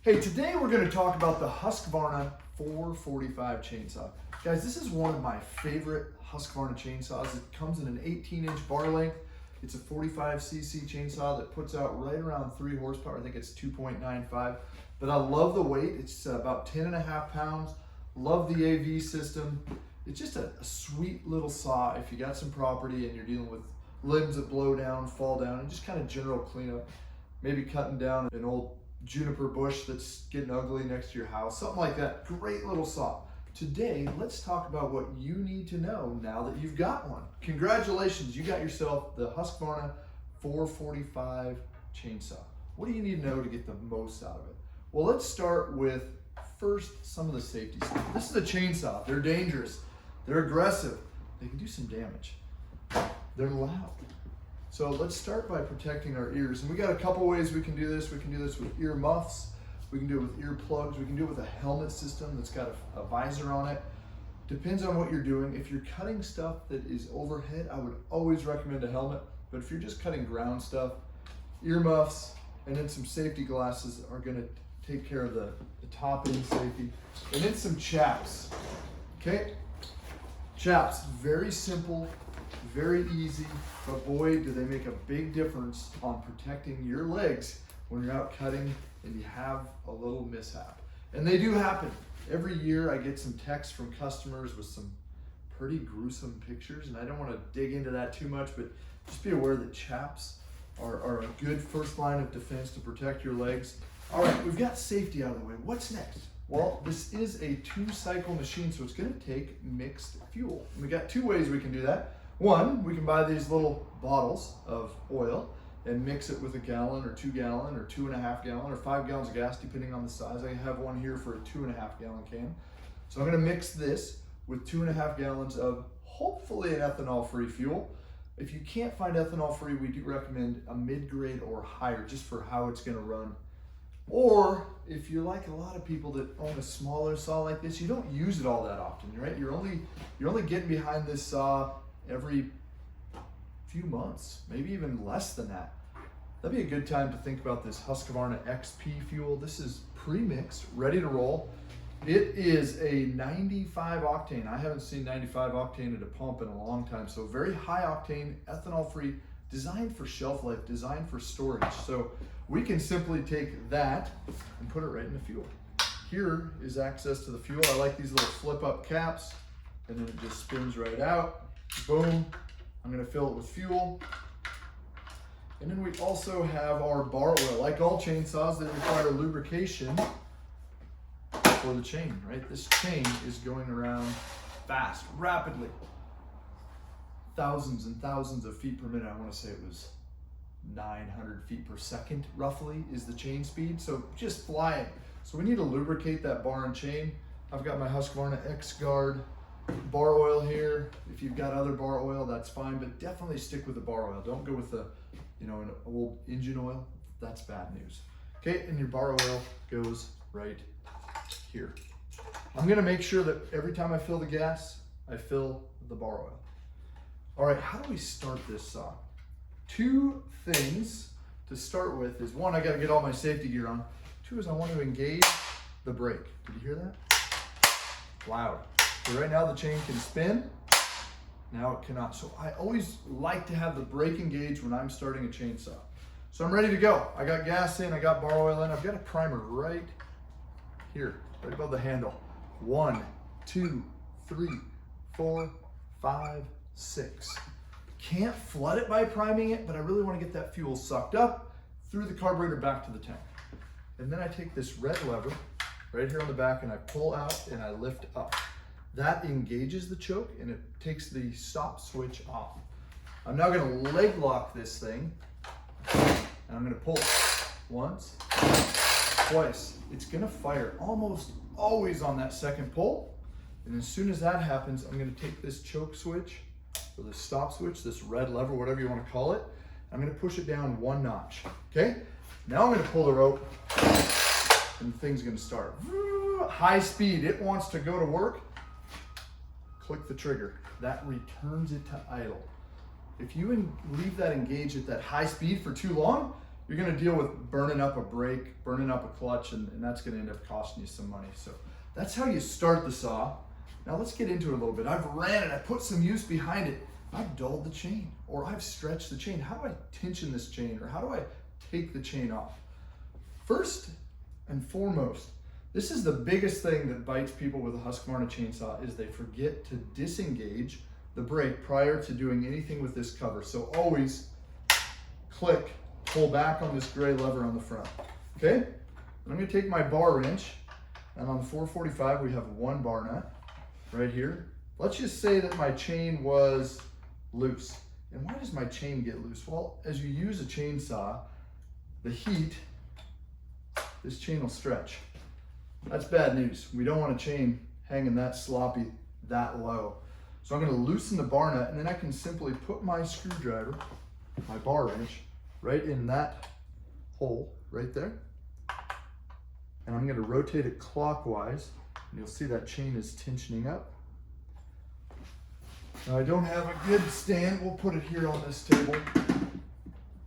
Hey, today we're going to talk about the Husqvarna 445 chainsaw. Guys, this is one of my favorite Husqvarna chainsaws. It comes in an 18-inch bar length. It's a 45cc chainsaw that puts out right around 3 horsepower. I think it's 2.95. But I love the weight. It's about 10.5 pounds. Love the AV system. It's just a sweet little saw if you got some property and you're dealing with limbs that blow down, fall down, and just kind of general cleanup. Maybe cutting down an old juniper bush that's getting ugly next to your house, something like that. Great little saw. Today, let's talk about what you need to know now that you've got one. Congratulations, you got yourself the Husqvarna 445 chainsaw. What do you need to know to get the most out of it? Well, let's start with first some of the safety stuff. This is a chainsaw. They're dangerous. They're aggressive. They can do some damage. They're loud. So let's start by protecting our ears. And we got a couple ways we can do this. We can do this with ear muffs. We can do it with ear plugs. We can do it with a helmet system that's got a visor on it. Depends on what you're doing. If you're cutting stuff that is overhead, I would always recommend a helmet. But if you're just cutting ground stuff, ear muffs and then some safety glasses are gonna take care of the top end safety. And then some chaps, okay? Chaps, very simple, very easy, but boy, do they make a big difference on protecting your legs when you're out cutting and you have a little mishap. And they do happen. Every year I get some texts from customers with some pretty gruesome pictures, and I don't want to dig into that too much, but just be aware that chaps are a good first line of defense to protect your legs. All right, we've got safety out of the way. What's next? Well, this is a 2-cycle machine, so it's going to take mixed fuel. And we got 2 ways we can do that. One, we can buy these little bottles of oil and mix it with a gallon or 2 gallon or 2.5 gallon or 5 gallons of gas, depending on the size. I have one here for a 2.5 gallon can. So I'm going to mix this with 2.5 gallons of hopefully an ethanol-free fuel. If you can't find ethanol-free, we do recommend a mid-grade or higher just for how it's going to run. Or if you're like a lot of people that own a smaller saw like this, you don't use it all that often, right? You're only getting behind this saw every few months, maybe even less than that. That'd be a good time to think about this Husqvarna XP fuel. This is pre-mixed, ready to roll. It is a 95 octane. I haven't seen 95 octane at a pump in a long time. So very high octane, ethanol free, designed for shelf life, designed for storage. So we can simply take that and put it right in the fuel. Here is access to the fuel. I like these little flip up caps, and then it just spins right out. Boom, I'm gonna fill it with fuel. And then we also have our bar oil. Like all chainsaws, they require lubrication for the chain, right? This chain is going around fast, rapidly. Thousands and thousands of feet per minute. I wanna say it was 900 feet per second, roughly, is the chain speed. So just flying. So we need to lubricate that bar and chain. I've got my Husqvarna X-Guard bar oil here. If you've got other bar oil, that's fine, but definitely stick with the bar oil. Don't go with the, an old engine oil. That's bad news. Okay, and your bar oil goes right here. I'm gonna make sure that every time I fill the gas, I fill the bar oil. All right, how do we start this saw? 2 things to start with is, 1, I gotta get all my safety gear on. 2 is I want to engage the brake. Did you hear that? Loud. So right now the chain can spin, now it cannot. So I always like to have the brake engaged when I'm starting a chainsaw. So I'm ready to go. I got gas in, I got bar oil in, I've got a primer right here, right above the handle. 1, 2, 3, 4, 5, 6. Can't flood it by priming it, but I really want to get that fuel sucked up through the carburetor back to the tank. And then I take this red lever right here on the back and I pull out and I lift up. That engages the choke and it takes the stop switch off. I'm now going to leg lock this thing and I'm going to pull it once, twice. It's going to fire almost always on that second pull. And as soon as that happens, I'm going to take this choke switch or the stop switch, this red lever, whatever you want to call it. I'm going to push it down 1 notch. Okay. Now I'm going to pull the rope and the thing's going to start. High speed. It wants to go to work. Click the trigger. That returns it to idle. If you leave that engaged at that high speed for too long, you're gonna deal with burning up a brake, burning up a clutch, and that's gonna end up costing you some money. So that's how you start the saw. Now let's get into it a little bit. I've ran it, I put some use behind it. I've dulled the chain, or I've stretched the chain. How do I tension this chain, or how do I take the chain off? First and foremost, this is the biggest thing that bites people with a Husqvarna chainsaw, is they forget to disengage the brake prior to doing anything with this cover. So always click, pull back on this gray lever on the front, okay? And I'm gonna take my bar wrench, and on the 445 we have one bar nut right here. Let's just say that my chain was loose. And why does my chain get loose? Well, as you use a chainsaw, the heat, this chain will stretch. That's bad news. We don't want a chain hanging that sloppy, that low. So I'm gonna loosen the bar nut, and then I can simply put my screwdriver, my bar wrench, right in that hole right there. And I'm gonna rotate it clockwise, and you'll see that chain is tensioning up. Now I don't have a good stand, we'll put it here on this table.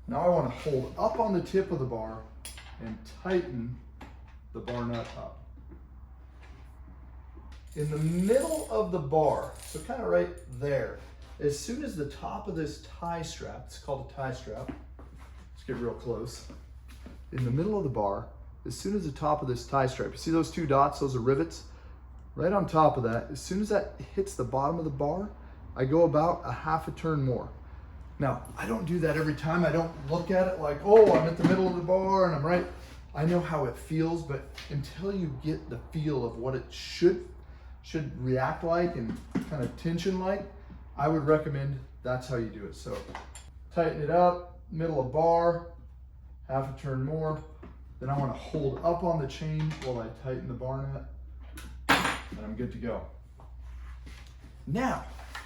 Now I wanna hold up on the tip of the bar and tighten the bar nut up. In the middle of the bar, so kind of right there, as soon as the top of this tie strap, it's called a tie strap, let's get real close. In the middle of the bar, as soon as the top of this tie strap, you see those two dots, those are rivets? Right on top of that, as soon as that hits the bottom of the bar, I go about a half a turn more. Now, I don't do that every time. I don't look at it like, oh, I'm at the middle of the bar and I'm right. I know how it feels, but until you get the feel of what it should react like and kind of tension like, I would recommend that's how you do it. So tighten it up, middle of bar, half a turn more. Then I want to hold up on the chain while I tighten the bar nut, and I'm good to go. Now,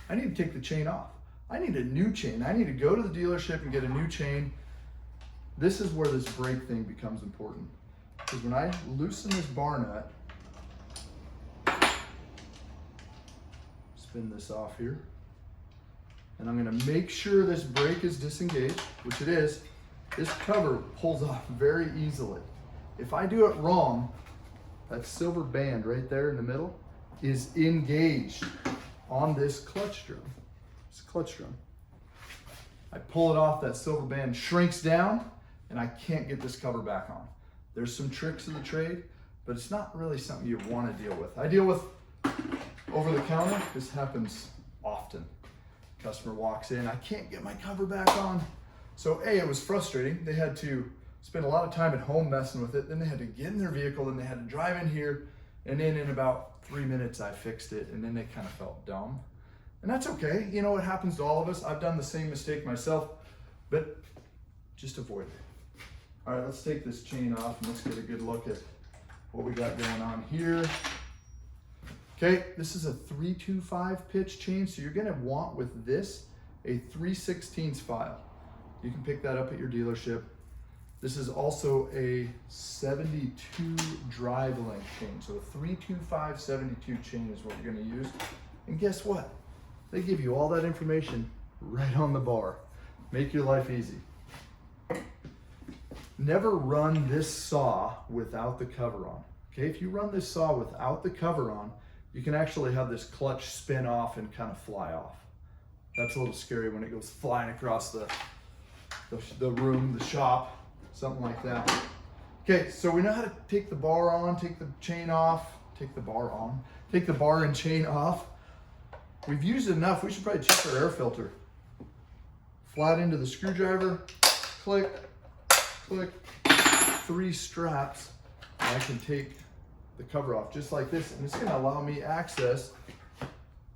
I need to take the chain off. I need a new chain. I need to go to the dealership and get a new chain. This is where this brake thing becomes important. Because when I loosen this bar nut, spin this off here, and I'm gonna make sure this brake is disengaged, which it is. This cover pulls off very easily. If I do it wrong, that silver band right there in the middle is engaged on this clutch drum. It's a clutch drum. I pull it off, that silver band shrinks down, and I can't get this cover back on. There's some tricks of the trade, but it's not really something you want to deal with. I deal with over the counter. This happens often. Customer walks in, I can't get my cover back on. So A, it was frustrating. They had to spend a lot of time at home messing with it. Then they had to get in their vehicle, then they had to drive in here. And then in about 3 minutes, I fixed it. And then they kind of felt dumb. And that's okay. You know, it happens to all of us. I've done the same mistake myself, but just avoid it. All right, let's take this chain off and let's get a good look at what we got going on here. Okay, this is a 325 pitch chain. So you're gonna want with this a 3/16 file. You can pick that up at your dealership. This is also a 72 drive length chain. So a 325 72 chain is what you're gonna use. And guess what? They give you all that information right on the bar. Make your life easy. Never run this saw without the cover on. Okay, if you run this saw without the cover on, you can actually have this clutch spin off and kind of fly off. That's a little scary when it goes flying across the room, the shop, something like that. Okay, so we know how to take the bar on, take the chain off, take the bar and chain off. We've used it enough, we should probably check our air filter. Flat into the screwdriver, click, click, 3 straps, and I can take the cover off just like this, and it's gonna allow me access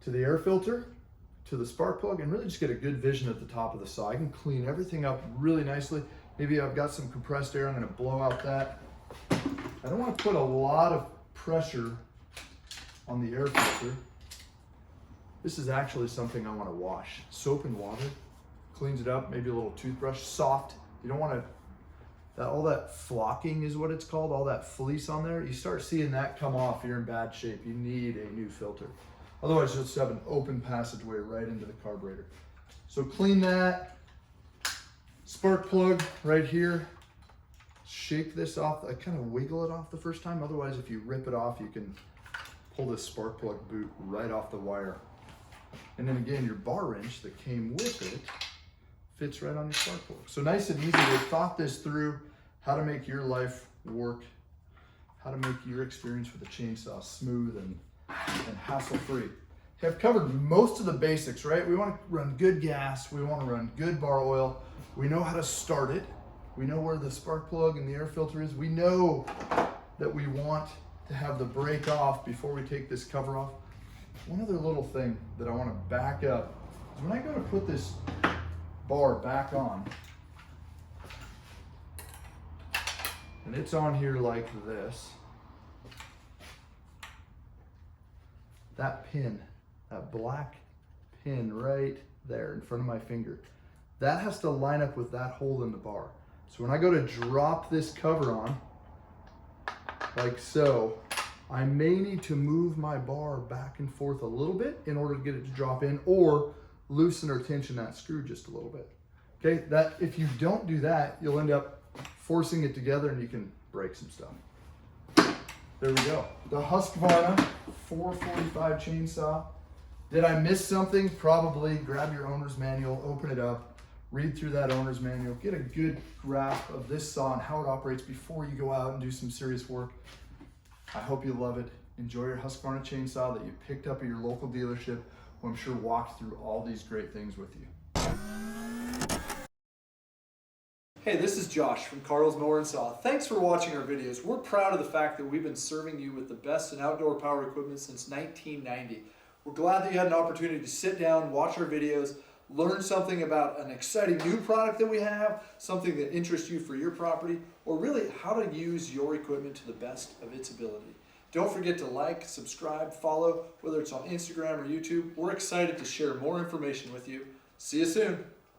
to the air filter, to the spark plug, and really just get a good vision at the top of the saw. I can clean everything up really nicely. Maybe I've got some compressed air, I'm gonna blow out that. I don't wanna put a lot of pressure on the air filter. This is actually something I wanna wash. Soap and water cleans it up, maybe a little toothbrush, soft. You don't wanna, all that flocking is what it's called, all that fleece on there. You start seeing that come off, you're in bad shape. You need a new filter. Otherwise, you'll just have an open passageway right into the carburetor. So clean that. Spark plug right here. shake this off. I kind of wiggle it off the first time. Otherwise, if you rip it off, you can pull this spark plug boot right off the wire. And then again, your bar wrench that came with it fits right on your spark plug. So nice and easy. They thought this through, how to make your life work, how to make your experience with a chainsaw smooth and hassle-free. Okay, I've covered most of the basics, right? We want to run good gas. We want to run good bar oil. We know how to start it. We know where the spark plug and the air filter is. We know that we want to have the brake off before we take this cover off. One other little thing that I want to back up is when I go to put this bar back on, and it's on here like this, that pin, that black pin right there in front of my finger, that has to line up with that hole in the bar. So when I go to drop this cover on, like so, I may need to move my bar back and forth a little bit in order to get it to drop in, or loosen or tension that screw just a little bit. Okay, that if you don't do that, you'll end up forcing it together and you can break some stuff. There we go. The Husqvarna 445 chainsaw. Did I miss something? Probably. Grab your owner's manual, open it up, read through that owner's manual, get a good grasp of this saw and how it operates before you go out and do some serious work. I hope you love it. Enjoy your Husqvarna chainsaw that you picked up at your local dealership, who I'm sure walked through all these great things with you. Hey, this is Josh from Carl's Mower and Saw. Thanks for watching our videos. We're proud of the fact that we've been serving you with the best in outdoor power equipment since 1990. We're glad that you had an opportunity to sit down, watch our videos, learn something about an exciting new product that we have, something that interests you for your property, or really how to use your equipment to the best of its ability. Don't forget to like, subscribe, follow, whether it's on Instagram or YouTube. We're excited to share more information with you. See you soon.